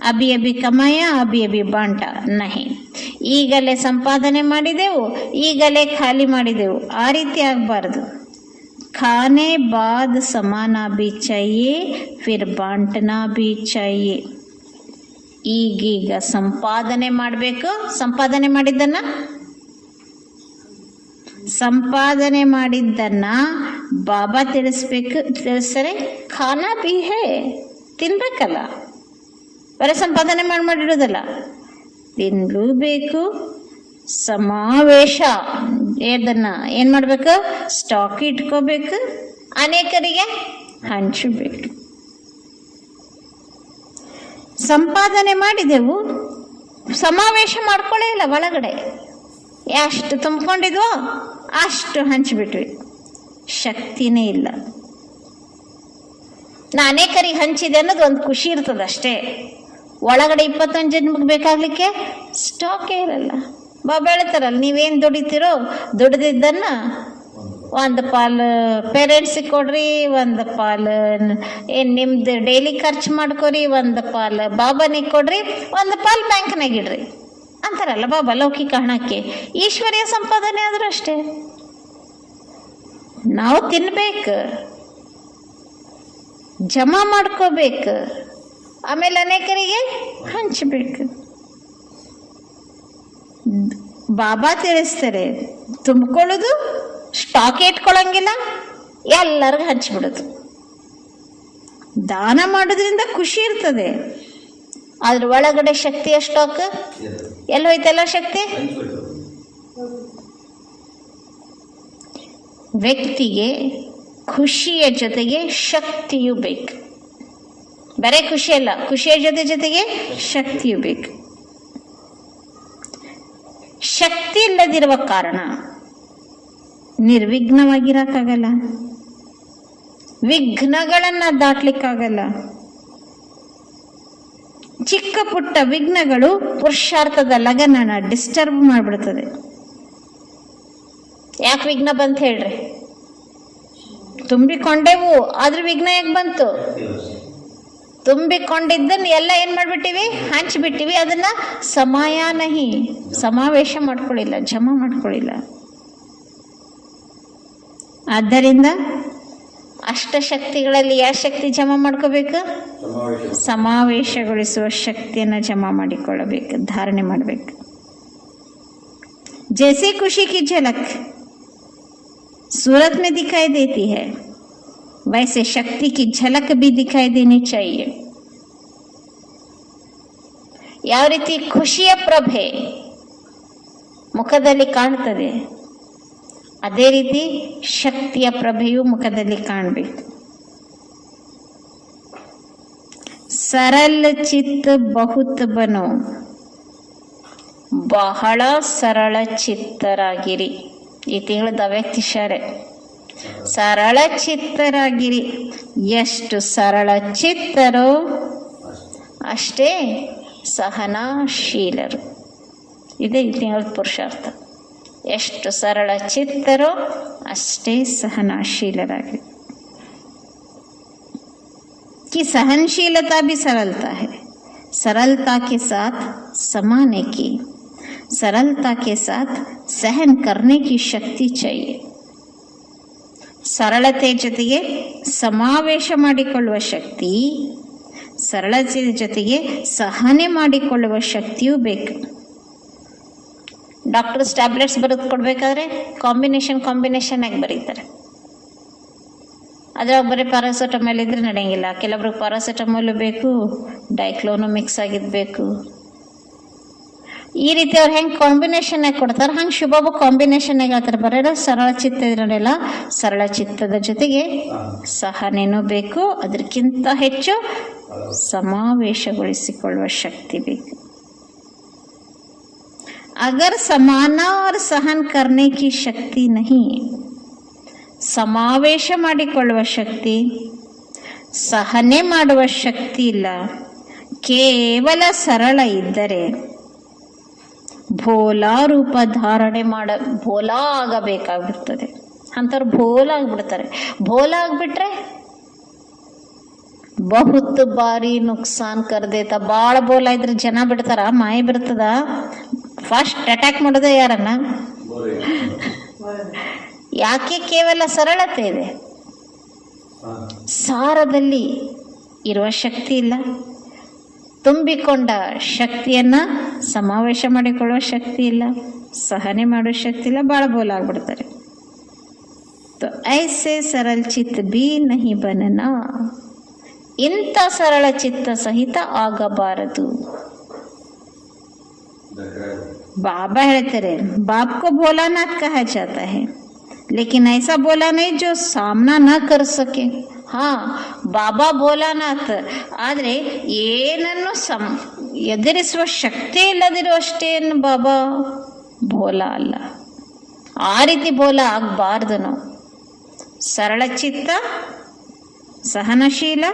ಅಭಿ ಅಭಿ ಕಮಾಯ ಅಭಿ ಅಭಿ ಬಾಂಟ ನಹಿ. ಈಗಲೇ ಸಂಪಾದನೆ ಮಾಡಿದೆವು, ಈಗಲೇ ಖಾಲಿ ಮಾಡಿದೆವು, ಆ ರೀತಿ ಆಗಬಾರ್ದು. ಖಾನೆ ಬಾದ್ ಸಮಾನಾ ಭಿ ಚಾಹಿಯೇ, ಫಿರ್ ಬಾಂಟನಾ ಭಿ ಚಾಹಿಯೇ. ಈಗೀಗ ಸಂಪಾದನೆ ಮಾಡಬೇಕು. ಸಂಪಾದನೆ ಮಾಡಿದ್ದನ್ನ ಬಾಬಾ ತಿಳಿಸ್ತಾರೆ. ಖಾನಾ ಭಿ ಹೇ, ತಿನ್ಬೇಕಲ್ಲ, ಬರೀ ಸಂಪಾದನೆ ಮಾಡಿಡೋದಲ್ಲ, ತಿನ್ಲೂಬೇಕು. ಸಮಾವೇಶ ಇದನ್ನ ಏನು ಮಾಡಬೇಕು? ಸ್ಟಾಕ್ ಇಟ್ಕೋಬೇಕು, ಅನೇಕರಿಗೆ ಹಂಚಬೇಕು. ಸಂಪಾದನೆ ಮಾಡಿದೆವು, ಸಮಾವೇಶ ಮಾಡ್ಕೊಳ್ಳೇ ಇಲ್ಲ. ಒಳಗಡೆ ಎಷ್ಟು ತುಂಬಿಕೊಂಡಿದ್ವೋ ಅಷ್ಟು ಹಂಚಿಬಿಟ್ವಿ, ಶಕ್ತಿನೇ ಇಲ್ಲ. ನಾ ಅನೇಕರಿಗೆ ಹಂಚಿದೆ ಅನ್ನೋದು ಒಂದು ಖುಷಿ ಇರ್ತದೆ ಅಷ್ಟೇ. ಒಳಗಡೆ 21 ಜನ್ಮಕ್ಕೆ ಬೇಕಾಗಲಿಕ್ಕೆ ಸ್ಟಾಕೇ ಇರಲ್ಲ. ಬಾಬಾ ಹೇಳ್ತಾರಲ್ಲ, ನೀವೇನು ದುಡಿತೀರೋ ದುಡ್ದಿದ್ದನ್ನ 1 ಪಾಲು ಪೇರೆಂಟ್ಸಿಗೆ ಕೊಡ್ರಿ, 1 ಪಾಲು ಏನು ನಿಮ್ದು ಡೈಲಿ ಖರ್ಚು ಮಾಡ್ಕೊರಿ, 1 ಪಾಲು ಬಾಬಾನಿಗೆ ಕೊಡ್ರಿ, 1 ಪಾಲು ಬ್ಯಾಂಕ್ನಾಗ ಇಡ್ರಿ ಅಂತಾರಲ್ಲ ಬಾಬಾ. ಲೌಕಿಕ ಹಣಕ್ಕೆ ಈಶ್ವರ್ಯ ಸಂಪಾದನೆ ಆದರೂ ಅಷ್ಟೇ. ನಾವು ತಿನ್ಬೇಕು, ಜಮಾ ಮಾಡ್ಕೋಬೇಕು, ಆಮೇಲೆ ಅನೇಕರಿಗೆ ಹಂಚಬೇಕು. ಬಾಬಾ ತಿಳಿಸ್ತಾರೆ, ತುಂಬಿಕೊಳ್ಳೋದು, ಸ್ಟಾಕ್ ಇಟ್ಕೊಳ್ಳಂಗಿಲ್ಲ, ಎಲ್ಲರಿಗೂ ಹಂಚಿಬಿಡೋದು. ದಾನ ಮಾಡೋದ್ರಿಂದ ಖುಷಿ ಇರ್ತದೆ, ಅದ್ರ ಒಳಗಡೆ ಶಕ್ತಿಯ ಸ್ಟಾಕ್ ಎಲ್ಲಿ ಹೋಯ್ತಲ್ಲ ಶಕ್ತಿ? ವ್ಯಕ್ತಿಗೆ ಖುಷಿಯ ಜೊತೆಗೆ ಶಕ್ತಿಯೂ ಬೇಕು. ಬರೇ ಖುಷಿ ಅಲ್ಲ, ಖುಷಿಯ ಜೊತೆಗೆ ಶಕ್ತಿಯೂ ಬೇಕು. ಶಕ್ತಿ ಇಲ್ಲದಿರುವ ಕಾರಣ ನಿರ್ವಿಘ್ನವಾಗಿರಕ್ಕಾಗಲ್ಲ, ವಿಘ್ನಗಳನ್ನ ದಾಟ್ಲಿಕ್ಕಾಗಲ್ಲ. ಚಿಕ್ಕ ಪುಟ್ಟ ವಿಘ್ನಗಳು ಪುರುಷಾರ್ಥದ ಲಗನನ ಡಿಸ್ಟರ್ಬ್ ಮಾಡಿಬಿಡ್ತದೆ. ಯಾಕೆ ವಿಘ್ನ ಬಂತ ಹೇಳ್ರಿ? ತುಂಬಿಕೊಂಡೆವು, ಆದ್ರೆ ವಿಘ್ನ ಯಾಕೆ ಬಂತು? ತುಂಬಿಕೊಂಡಿದ್ದನ್ನ ಎಲ್ಲ ಏನ್ ಮಾಡ್ಬಿಟ್ಟಿವಿ? ಹಂಚ್ಬಿಟ್ಟಿವಿ. ಅದನ್ನ ಸಮಾವೇಶ ಮಾಡ್ಕೊಳ್ಳಿಲ್ಲ, ಜಮಾ ಮಾಡ್ಕೊಳ್ಳಿಲ್ಲ. ಆದ್ದರಿಂದ ಅಷ್ಟಶಕ್ತಿಗಳಲ್ಲಿ ಯಾವ ಶಕ್ತಿ ಜಮಾ ಮಾಡ್ಕೋಬೇಕು? ಸಮಾವೇಶಗೊಳಿಸುವ ಶಕ್ತಿಯನ್ನು ಜಮಾ ಮಾಡಿಕೊಳ್ಳಬೇಕು, ಧಾರಣೆ ಮಾಡಬೇಕು. जैसे खुशी की झलक सूरत में दिखाई देती है, वैसे शक्ति की झलक भी दिखाई देनी चाहिए. ಯಾವ ರೀತಿ ಖುಷಿಯ ಪ್ರಭೆ ಮುಖದಲ್ಲಿ ಕಾಣ್ತದೆ, ಅದೇ ರೀತಿ ಶಕ್ತಿಯ ಪ್ರಭೆಯು ಮುಖದಲ್ಲಿ ಕಾಣಬೇಕು. ಸರಳ ಚಿತ್ತ ಬಹುತ್ ಬನೋ, ಬಹಳ ಸರಳ ಚಿತ್ತರಾಗಿರಿ. ಈ ತಿಂಗಳು ದವ್ಯಕ್ತಿ ಶಾರೆ. ಸರಳ ಚಿತ್ತರಾಗಿರಿ. ಎಷ್ಟು ಸರಳ ಚಿತ್ತರೋ ಅಷ್ಟೇ ಸಹನಾಶೀಲರು. ಇದೇ ಈ ತಿಂಗಳ ಪುರುಷಾರ್ಥ. ಎಷ್ಟು ಸರಳ ಚಿತ್ತರೋ ಅಷ್ಟೇ ಸಹನಾಶೀಲರಾಗಿರಿ. कि सहनशीलता भी सरलता है, सरलता के साथ समाने की, सरलता के साथ सहन करने की शक्ತಿ चाहिए. ಸರಳತೆ ಜೊತೆಗೆ ಸಮಾವೇಶ ಮಾಡಿಕೊಳ್ಳುವ ಶಕ್ತಿ, ಸರಳತೆ ಜೊತೆಗೆ ಸಹನೆ ಮಾಡಿಕೊಳ್ಳುವ ಶಕ್ತಿಯೂ ಬೇಕು. ಡಾಕ್ಟರ್ಸ್ ಟ್ಯಾಬ್ಲೆಟ್ಸ್ ಬರೆದು ಕೊಡಬೇಕಾದ್ರೆ ಕಾಂಬಿನೇಷನ್ ಆಗಿ ಬರೀತಾರೆ. ಅದ್ರಾಗ ಬರೀ ಪ್ಯಾರಾಸಿಟಮಾಲ್ ಇದ್ರೆ ನಡೆಯಂಗಿಲ್ಲ. ಕೆಲವ್ರಿಗೆ ಪ್ಯಾರಾಸಿಟಮಾಲ್ ಬೇಕು, ಡೈಕ್ಲೋನು ಮಿಕ್ಸ್ ಆಗಿದ್ದು ಬೇಕು. ಈ ರೀತಿ ಅವ್ರು ಹೆಂಗೆ ಕಾಂಬಿನೇಷನ್ ಆಗಿ ಕೊಡ್ತಾರೆ, ಹಂಗೆ ಶುಭಾಬು ಕಾಂಬಿನೇಷನ್ ಆಗಿ ಹೇಳ್ತಾರೆ. ಬರೋಲ್ಲ ಸರಳ ಚಿತ್ತ ಇದ್ರಲ್ಲ, ಸರಳ ಚಿತ್ತದ ಜೊತೆಗೆ ಸಹನೇನೂ ಬೇಕು, ಅದಕ್ಕಿಂತ ಹೆಚ್ಚು ಸಮಾವೇಶಗೊಳಿಸಿಕೊಳ್ಳುವ ಶಕ್ತಿ ಬೇಕು. अगर समाना और सहन करने की शक्ति नहीं, ಸಮಾವೇಶ ಮಾಡಿಕೊಳ್ಳುವ ಶಕ್ತಿ, ಸಹನೆ ಮಾಡುವ ಶಕ್ತಿ ಇಲ್ಲ, ಕೇವಲ ಸರಳ ಇದ್ದರೆ ಭೋಲಾ ರೂಪ ಧಾರಣೆ ಭೋಲಾ ಆಗಬೇಕಾಗ್ಬಿಡ್ತದೆ. ಅಂಥವ್ರು ಭೋಲಾ ಆಗ್ಬಿಡ್ತಾರೆ. ಭೋಲಾ ಆಗ್ಬಿಟ್ರೆ ಬಹುತ್ ಬಾರಿ ನುಕ್ಸಾನ್ ಕರ್ದೇತ. ಭಾಳ ಬೋಲ ಇದ್ರೆ ಜನ ಬಿಡ್ತಾರ, ಮಾಯ ಬಿಡ್ತದ. ಫಸ್ಟ್ ಅಟ್ಯಾಕ್ ಮಾಡೋದೇ ಯಾರನ್ನ? ಯಾಕೆ? ಕೇವಲ ಸರಳತೆ ಇದೆ, ಸಾರದಲ್ಲಿ ಇರುವ ಶಕ್ತಿ ಇಲ್ಲ. ತುಂಬಿಕೊಂಡ ಶಕ್ತಿಯನ್ನ ಸಮಾವೇಶ ಮಾಡಿಕೊಳ್ಳುವ ಶಕ್ತಿ ಇಲ್ಲ, ಸಹನೆ ಮಾಡುವ ಶಕ್ತಿ ಇಲ್ಲ, ಭಾಳ ಬೋಲ ಆಗ್ಬಿಡ್ತಾರೆ. तो ऐसे सरल चित्त भी नहीं बनना, ಇಂಥ ಸರಳ ಚಿತ್ತ ಸಹಿತ ಆಗಬಾರದು. बाबा ಹೇಳ್ತಾರೆ, बाप को भोलानाथ कहा जाता है, लेकिन ऐसा भोला नहीं जो सामना न कर सके. ಹಾ, ಬಾಬಾ ಭೋಲಾನಾಥ್, ಆದರೆ ಏನನ್ನು ಎದುರಿಸುವ ಶಕ್ತಿ ಇಲ್ಲದಿರುವಷ್ಟೇನು ಬಾಬಾ ಭೋಲಾ ಅಲ್ಲ. ಆ ರೀತಿ ಭೋಲಾ ಆಗಬಾರ್ದು ನಾವು. ಸರಳ ಚಿತ್ತ, ಸಹನಶೀಲ,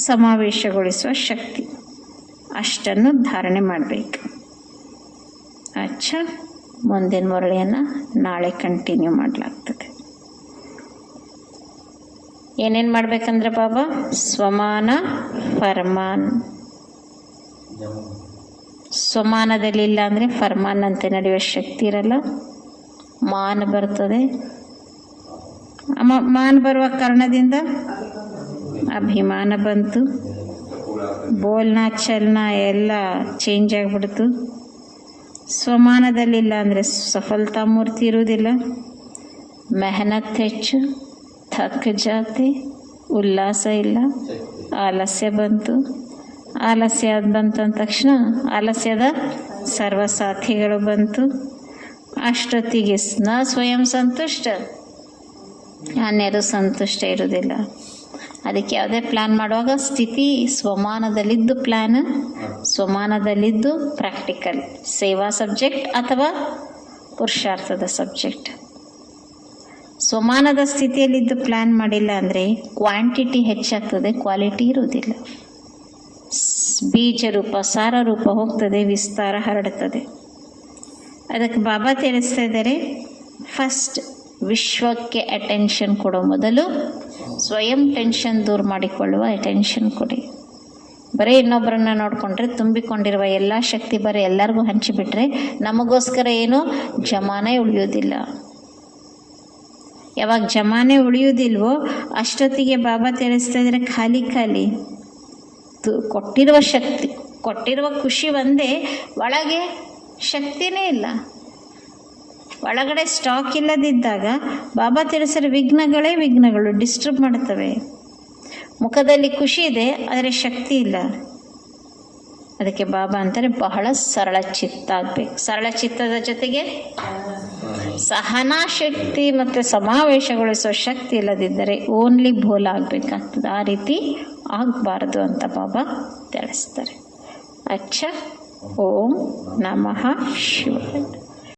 ಸಮಾವೇಶಗೊಳಿಸುವ ಶಕ್ತಿ, ಅಷ್ಟನ್ನು ಧಾರಣೆ ಮಾಡಬೇಕು. ಅಚ್ಚಾ, ಮುಂದಿನ ಮುರಳಿಯನ್ನು ನಾಳೆ ಕಂಟಿನ್ಯೂ ಮಾಡಲಾಗ್ತದೆ. ಏನೇನು ಮಾಡ್ಬೇಕಂದ್ರೆ ಬಾಬಾ, ಸ್ವಮಾನ ಫರ್ಮಾನ್. ಸ್ವಮಾನದಲ್ಲಿ ಇಲ್ಲ ಅಂದರೆ ಫರ್ಮಾನ್ ಅಂತೆ ನಡೆಯುವ ಶಕ್ತಿ ಇರಲ್ಲ. ಮಾನ ಬರ್ತದೆ. ಮಾನ ಬರುವ ಕಾರಣದಿಂದ ಅಭಿಮಾನ ಬಂತು, ಬೋಲ್ನ ಚಲನ ಎಲ್ಲ ಚೇಂಜ್ ಆಗಿಬಿಡ್ತು. ಸ್ವಮಾನದಲ್ಲಿಲ್ಲ ಅಂದರೆ ಸಫಲತಾ ಮೂರ್ತಿ ಇರುವುದಿಲ್ಲ. ಮೆಹನತ್ ಹೆಚ್ಚು, ಥಕ್ ಜಾತೆ, ಉಲ್ಲಾಸ ಇಲ್ಲ, ಆಲಸ್ಯ ಬಂತು. ಆಲಸ್ಯ ಬಂತಂದ ತಕ್ಷಣ ಆಲಸ್ಯದ ಸರ್ವಸಾಥಿಗಳು ಬಂತು. ಅಷ್ಟೊತ್ತಿಗೆ ನ ಸ್ವಯಂ ಸಂತುಷ್ಟ, ಅನ್ಯರು ಸಂತುಷ್ಟ ಇರುವುದಿಲ್ಲ. ಅದಕ್ಕೆ ಯಾವುದೇ ಪ್ಲ್ಯಾನ್ ಮಾಡುವಾಗ ಸ್ಥಿತಿ ಸ್ವಮಾನದಲ್ಲಿದ್ದು ಪ್ಲ್ಯಾನ್, ಸ್ವಮಾನದಲ್ಲಿದ್ದು ಪ್ರಾಕ್ಟಿಕಲ್, ಸೇವಾ ಸಬ್ಜೆಕ್ಟ್ ಅಥವಾ ಪುರುಷಾರ್ಥದ ಸಬ್ಜೆಕ್ಟ್. ಸ್ವಮಾನದ ಸ್ಥಿತಿಯಲ್ಲಿದ್ದು ಪ್ಲ್ಯಾನ್ ಮಾಡಿಲ್ಲ ಅಂದರೆ ಕ್ವಾಂಟಿಟಿ ಹೆಚ್ಚಾಗ್ತದೆ, ಕ್ವಾಲಿಟಿ ಇರುವುದಿಲ್ಲ. ಬೀಜ ರೂಪ, ಸಾರ ರೂಪ ಹೋಗ್ತದೆ, ವಿಸ್ತಾರ ಹರಡುತ್ತದೆ. ಅದಕ್ಕೆ ಬಾಬಾ ತಿಳಿಸ್ತಾ ಇದ್ದಾರೆ, ಫಸ್ಟ್ ವಿಶ್ವಕ್ಕೆ ಅಟೆನ್ಷನ್ ಕೊಡೋ ಮೊದಲು ಸ್ವಯಂ ಟೆನ್ಷನ್ ದೂರ ಮಾಡಿಕೊಳ್ಳುವ ಅಟೆನ್ಷನ್ ಕೊಡಿ. ಬರೀ ಇನ್ನೊಬ್ಬರನ್ನ ನೋಡಿಕೊಂಡ್ರೆ ತುಂಬಿಕೊಂಡಿರುವ ಎಲ್ಲ ಶಕ್ತಿ ಬರೀ ಎಲ್ಲರಿಗೂ ಹಂಚಿಬಿಟ್ರೆ ನಮಗೋಸ್ಕರ ಏನೋ ಜಮಾನೆ ಉಳಿಯೋದಿಲ್ಲ. ಯಾವಾಗ ಜಮಾನೆ ಉಳಿಯೋದಿಲ್ವೋ ಅಷ್ಟೊತ್ತಿಗೆ ಬಾಬಾ ತಿಳಿಸ್ತಾ ಇದ್ರೆ ಖಾಲಿ ಖಾಲಿ ಕೊಟ್ಟಿರುವ ಶಕ್ತಿ, ಕೊಟ್ಟಿರುವ ಖುಷಿ ಒಂದೇ, ಒಳಗೆ ಶಕ್ತಿನೇ ಇಲ್ಲ. ಒಳಗಡೆ ಸ್ಟಾಕ್ ಇಲ್ಲದಿದ್ದಾಗ ಬಾಬಾ ತಿಳಿಸಿರೋ ವಿಘ್ನಗಳು ಡಿಸ್ಟರ್ಬ್ ಮಾಡ್ತವೆ. ಮುಖದಲ್ಲಿ ಖುಷಿ ಇದೆ ಆದರೆ ಶಕ್ತಿ ಇಲ್ಲ. ಅದಕ್ಕೆ ಬಾಬಾ ಅಂತಾರೆ ಬಹಳ ಸರಳ ಚಿತ್ತ ಆಗಬೇಕು. ಸರಳ ಚಿತ್ತದ ಜೊತೆಗೆ ಸಹನಾ ಶಕ್ತಿ ಮತ್ತು ಸಮಾವೇಶಗೊಳಿಸೋ ಶಕ್ತಿ ಇಲ್ಲದಿದ್ದರೆ ಓನ್ಲಿ ಭೋಲ ಆಗಬೇಕಾಗ್ತದೆ. ಆ ರೀತಿ ಆಗಬಾರ್ದು ಅಂತ ಬಾಬಾ ತಿಳಿಸ್ತಾರೆ. ಅಚ್ಚಾ, ಓಂ ನಮಃ ಶಿವಾಯ.